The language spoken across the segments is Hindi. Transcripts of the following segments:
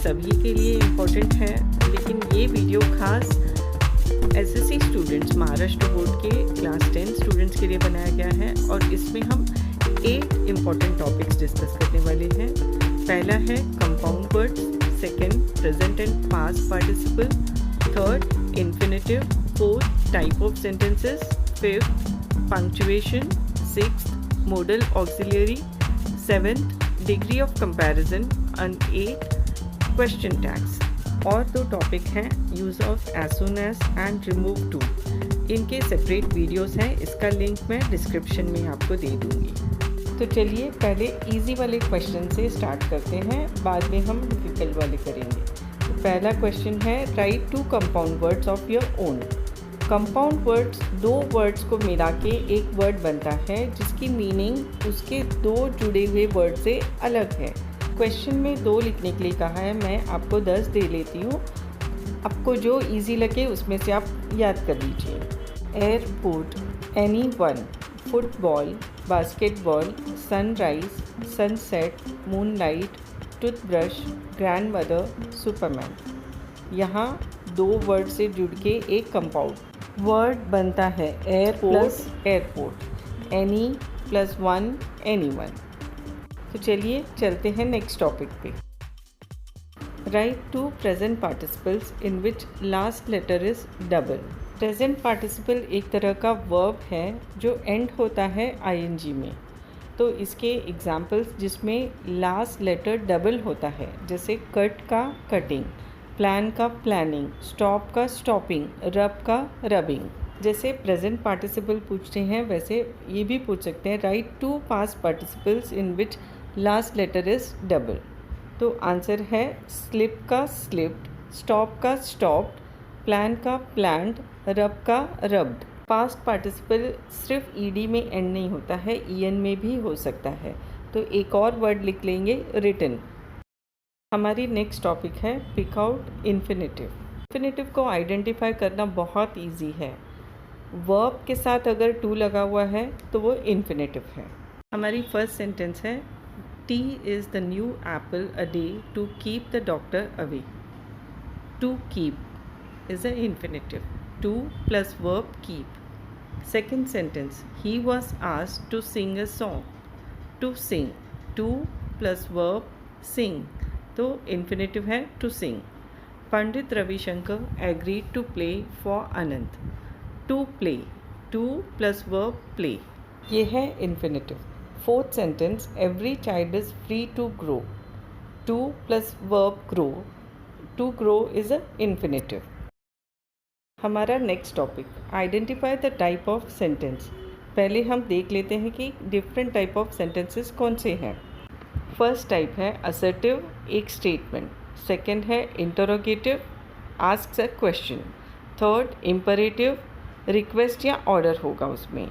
सभी के लिए इम्पोर्टेंट है, लेकिन ये वीडियो खास एसएससी स्टूडेंट्स महाराष्ट्र बोर्ड के क्लास 10 स्टूडेंट्स के लिए बनाया गया है और इसमें हम 8 इम्पॉर्टेंट टॉपिक्स डिस्कस करने वाले हैं। पहला है compound words, second present and past participle, third infinitive, fourth type of sentences, fifth punctuation, sixth modal auxiliary, seventh degree of comparison and eight question tags. और दो टॉपिक हैं use of as soon as and remove too. इनके सेपरेट वीडियोस हैं, इसका लिंक मैं डिस्क्रिप्शन में आपको दे दूँगी। तो चलिए पहले इजी वाले क्वेश्चन से स्टार्ट करते हैं, बाद में हम डिफिकल्ट वाले करेंगे। तो पहला क्वेश्चन है write two compound words of your own. Compound words दो वर्ड्स को मिला के एक वर्ड बनता है जिसकी मीनिंग उसके दो जुड़े हुए वर्ड से अलग है। क्वेश्चन में 2 लिखने के लिए कहा है, मैं आपको 10 दे लेती हूँ, आपको जो इजी लगे उसमें से आप याद कर लीजिए। Airport, any one, football, basketball, sunrise, sunset, moonlight, toothbrush, grandmother, Superman. यहाँ 2 वर्ड से जुड़ के एक कंपाउंड वर्ड बनता है air plus airport, any plus one, any one. तो चलिए चलते हैं नेक्स्ट टॉपिक पे। Write two present participles in which last letter is double. Present participle एक तरह का वर्ब है जो एंड होता है आईएनजी में। तो इसके एग्जाम्पल्स जिसमें लास्ट लेटर डबल होता है, जैसे कट का कटिंग, प्लान का प्लानिंग, स्टॉप का स्टॉपिंग, रब का रबिंग। जैसे प्रेजेंट पार्टिसिपल पूछते हैं वैसे ये भी पूछ सकते हैं write two past participles in which last letter is double. तो आंसर है स्लिप का स्लिप्ड, स्टॉप का स्टॉप्ड, प्लान का प्लान्ड, रब का रब्ड। पास्ट पार्टिसिपल सिर्फ ईडी में एंड नहीं होता है, ईएन में भी हो सकता है। तो एक और वर्ड लिख लेंगे रिटन। हमारी नेक्स्ट टॉपिक है पिक आउट इन्फिनेटिव। इन्फिनेटिव को आइडेंटिफाई करना बहुत ईजी है। वर्ब के साथ अगर टू लगा हुआ है तो वो इन्फिनेटिव है। हमारी फर्स्ट सेंटेंस है tea is the new apple a day to keep the doctor away. To keep is a infinitive, to plus verb keep. Second sentence he was asked to sing a song. To sing, to plus verb sing, तो इन्फिनेटिव है to sing. Pandit Ravishankar agreed to play for Anant. To play, to plus verb play, ये है infinitive. Fourth sentence every child is free to grow. To plus verb grow, to grow is a infinitive. हमारा next topic identify the type of sentence. पहले हम देख लेते हैं कि डिफरेंट टाइप ऑफ सेंटेंसेस कौन से हैं। फर्स्ट टाइप है असर्टिव, एक स्टेटमेंट। सेकंड है interrogative, asks a question. Third imperative, request या ऑर्डर होगा उसमें।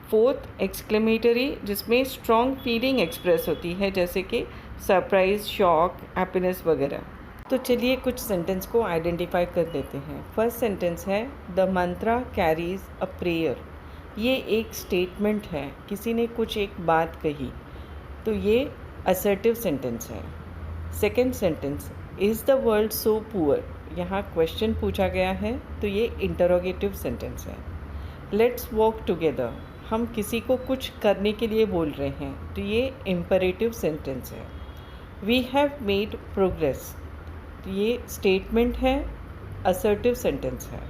फोर्थ एक्सक्लेमेटरी, जिसमें स्ट्रॉन्ग फीलिंग एक्सप्रेस होती है, जैसे कि सरप्राइज, शॉक, हैप्पीनेस वगैरह। तो चलिए कुछ सेंटेंस को आइडेंटिफाई कर लेते हैं। फर्स्ट सेंटेंस है the Mantra carries a prayer. ये एक स्टेटमेंट है, किसी ने कुछ एक बात कही, तो ये असर्टिव सेंटेंस है। Second sentence is the world so poor. यहाँ क्वेश्चन पूछा गया है, तो ये इंटरोगेटिव सेंटेंस है। लेट्स वॉक टुगेदर, हम किसी को कुछ करने के लिए बोल रहे हैं, तो ये इम्परेटिव सेंटेंस है। वी हैव मेड प्रोग्रेस, तो ये स्टेटमेंट है, असर्टिव सेंटेंस है।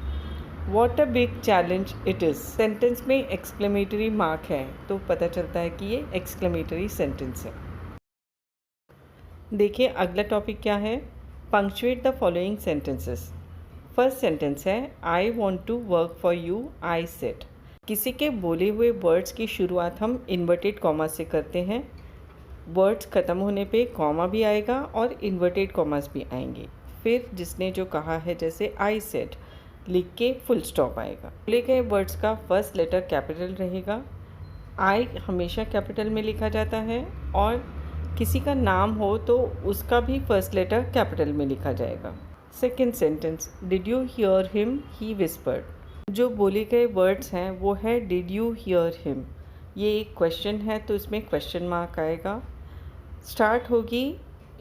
What a big challenge it is, sentence में एक्सक्लेमेटरी मार्क है, तो पता चलता है कि ये एक्सक्लेमेटरी सेंटेंस है। देखिए अगला टॉपिक क्या है, punctuate the following sentences. First sentence है I want to work for you, I said. किसी के बोले हुए वर्ड्स की शुरुआत हम इन्वर्टेड कॉमा से करते हैं। वर्ड्स ख़त्म होने पे कॉमा भी आएगा और इन्वर्टेड कॉमास भी आएंगे। फिर जिसने जो कहा है, जैसे आई सेड लिख के फुल स्टॉप आएगा। बोले गए वर्ड्स का फर्स्ट लेटर कैपिटल रहेगा। आई हमेशा कैपिटल में लिखा जाता है और किसी का नाम हो तो उसका भी फर्स्ट लेटर कैपिटल में लिखा जाएगा। Second sentence did you hear him, he whispered. जो बोले गए वर्ड्स हैं वो है डिड यू हियर हिम। ये एक क्वेश्चन है तो इसमें क्वेश्चन मार्क आएगा। स्टार्ट होगी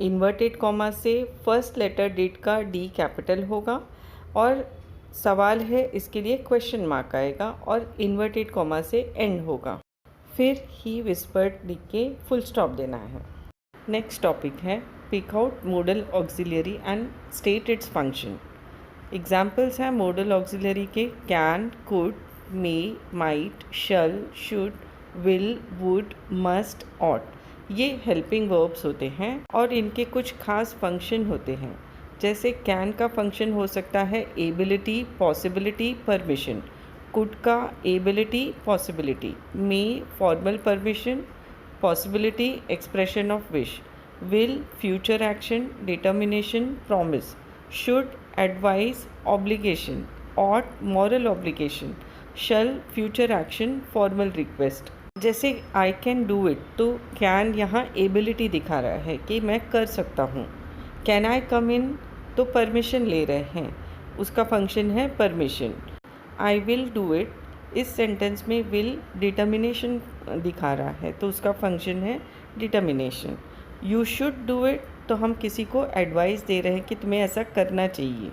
इन्वर्टेड कॉमा से फर्स्ट लेटर डिड का डी कैपिटल होगा और सवाल है इसके लिए क्वेश्चन मार्क आएगा और इन्वर्टेड कॉमा से एंड होगा। फिर ही विस्पर्ड लिख के फुल स्टॉप देना है। नेक्स्ट टॉपिक है pick out modal auxiliary and state its function. Examples हैं मॉडल ऑक्सिलरी के can, could, may, might, shall, should, will, would, must, ought. ये हेल्पिंग वर्ब्स होते हैं और इनके कुछ खास फंक्शन होते हैं। जैसे कैन का फंक्शन हो सकता है एबिलिटी, पॉसिबिलिटी, परमिशन। कुड का ability, possibility. May formal permission, possibility expression of wish. Will future action, determination, promise. Should advice, obligation. Ought moral obligation. Shall future action, formal request. जैसे आई कैन डू इट, तो कैन यहाँ एबिलिटी दिखा रहा है कि मैं कर सकता हूँ। कैन आई कम इन, तो परमिशन ले रहे हैं, उसका फंक्शन है permission. I will do it, इस सेंटेंस में विल डिटर्मिनेशन दिखा रहा है तो उसका फंक्शन है determination. You should do it, तो हम किसी को एडवाइस दे रहे हैं कि तुम्हें ऐसा करना चाहिए।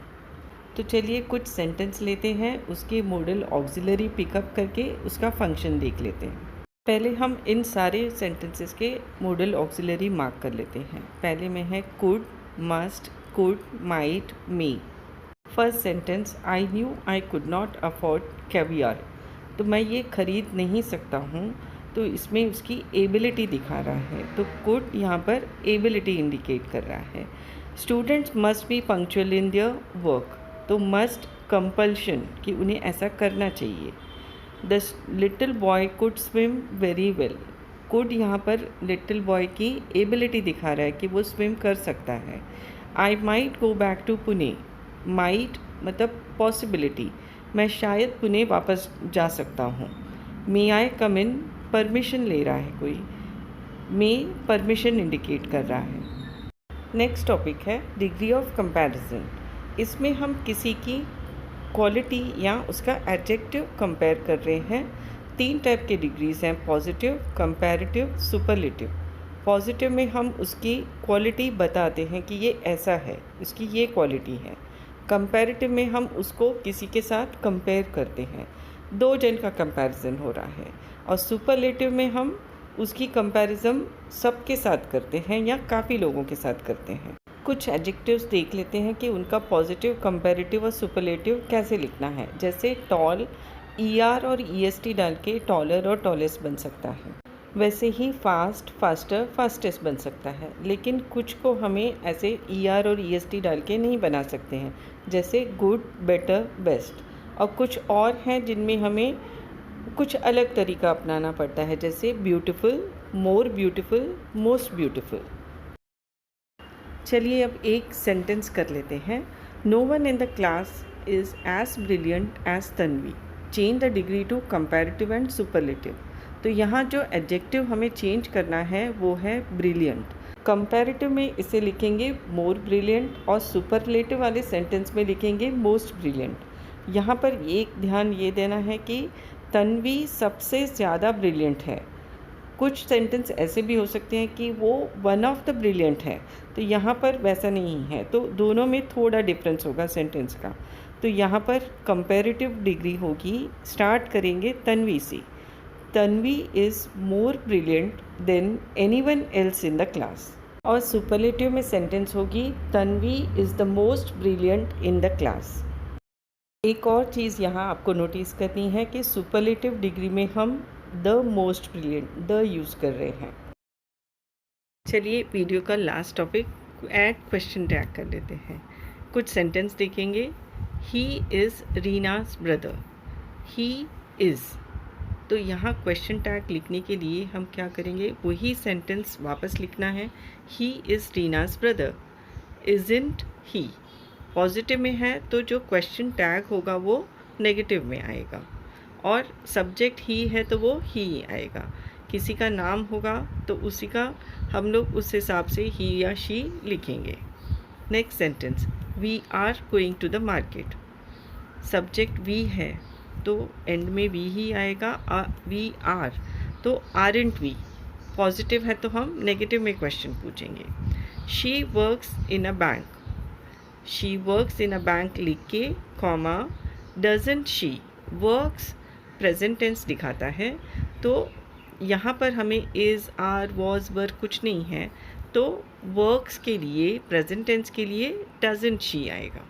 तो चलिए कुछ सेंटेंस लेते हैं, उसके मॉडल ऑक्सिलरी पिकअप करके उसका फंक्शन देख लेते हैं। पहले हम इन सारे सेंटेंसेस के मॉडल ऑक्सिलरी मार्क कर लेते हैं। पहले में है could, must, could, might, may. First sentence I knew I could not afford caviar, तो मैं ये खरीद नहीं सकता हूँ, तो इसमें उसकी एबिलिटी दिखा रहा है। तो कुड यहाँ पर एबिलिटी इंडिकेट कर रहा है। Students must be punctual in their work, तो मस्ट कंपल्शन कि उन्हें ऐसा करना चाहिए। The little boy could swim very well, could यहाँ पर लिटिल बॉय की एबिलिटी दिखा रहा है कि वो स्विम कर सकता है। I might go back to Pune, might मतलब पॉसिबिलिटी, मैं शायद पुणे वापस जा सकता हूँ। मे आई कम इन, परमिशन ले रहा है कोई, मे परमिशन इंडिकेट कर रहा है। नेक्स्ट टॉपिक है डिग्री ऑफ कंपैरिजन। इसमें हम किसी की क्वालिटी या उसका एडजेक्टिव कंपेयर कर रहे हैं। 3 टाइप के डिग्रीज हैं, पॉजिटिव, कंपैरेटिव, सुपरलेटिव। पॉजिटिव में हम उसकी क्वालिटी बताते हैं कि ये ऐसा है, उसकी ये क्वालिटी है। कंपैरेटिव में हम उसको किसी के साथ कंपेयर करते हैं, 2 जन का कंपैरिजन हो रहा है। और सुपरलेटिव में हम उसकी कंपैरिजन सबके साथ करते हैं या काफ़ी लोगों के साथ करते हैं। कुछ एडजेक्टिव्स देख लेते हैं कि उनका पॉजिटिव, कंपैरेटिव और सुपरलेटिव कैसे लिखना है। जैसे टॉल, ER और EST डाल के टॉलर और टॉलेस्ट बन सकता है। वैसे ही फास्ट, फास्टर, फास्टेस्ट बन सकता है। लेकिन कुछ को हमें ऐसे ER और EST डाल के नहीं बना सकते हैं, जैसे गुड, बेटर, बेस्ट। और कुछ और हैं जिनमें हमें कुछ अलग तरीका अपनाना पड़ता है, जैसे beautiful, more beautiful, most beautiful. चलिए अब एक सेंटेंस कर लेते हैं। No one in the class is as brilliant as Tanvi, change the degree to comparative and superlative. तो यहाँ जो एडजेक्टिव हमें चेंज करना है वो है ब्रिलियंट। कंपैरेटिव में इसे लिखेंगे मोर ब्रिलियंट और सुपरलेटिव वाले सेंटेंस में लिखेंगे मोस्ट ब्रिलियंट। यहाँ पर एक ध्यान ये देना है कि तन्वी सबसे ज़्यादा ब्रिलियंट है। कुछ सेंटेंस ऐसे भी हो सकते हैं कि वो वन ऑफ द ब्रिलियंट है, तो यहाँ पर वैसा नहीं है, तो दोनों में थोड़ा डिफरेंस होगा सेंटेंस का। तो यहाँ पर कंपैरेटिव डिग्री होगी, स्टार्ट करेंगे तन्वी से। Tanvi is more brilliant than anyone else in the class. और सुपरलेटिव में सेंटेंस होगी Tanvi is the most brilliant in the class. एक और चीज़ यहाँ आपको नोटिस करनी है कि सुपरलेटिव डिग्री में हम the most brilliant, the use कर रहे हैं। चलिए वीडियो का last topic add question tag कर लेते हैं। कुछ सेंटेंस देखेंगे। He is Reena's brother, he is, तो यहाँ क्वेश्चन टैग लिखने के लिए हम क्या करेंगे, वही सेंटेंस वापस लिखना है। He is Reena's brother, isn't he. Positive में है तो जो क्वेश्चन टैग होगा वो नेगेटिव में आएगा, और सब्जेक्ट ही है तो वो ही आएगा। किसी का नाम होगा तो उसी का हम लोग उस हिसाब से ही या शी लिखेंगे। Next sentence, we are going to the market. Subject we है तो एंड में वी ही आएगा। वी आर तो आरंट वी। पॉजिटिव है तो हम नेगेटिव में क्वेश्चन पूछेंगे। She works in a bank, she works in a bank लिख के comma doesn't she, works present tense दिखाता है, तो यहाँ पर हमें इज़ आर वॉज वर कुछ नहीं है, तो वर्क्स के लिए प्रेजेंट टेंस के लिए डजंट शी आएगा।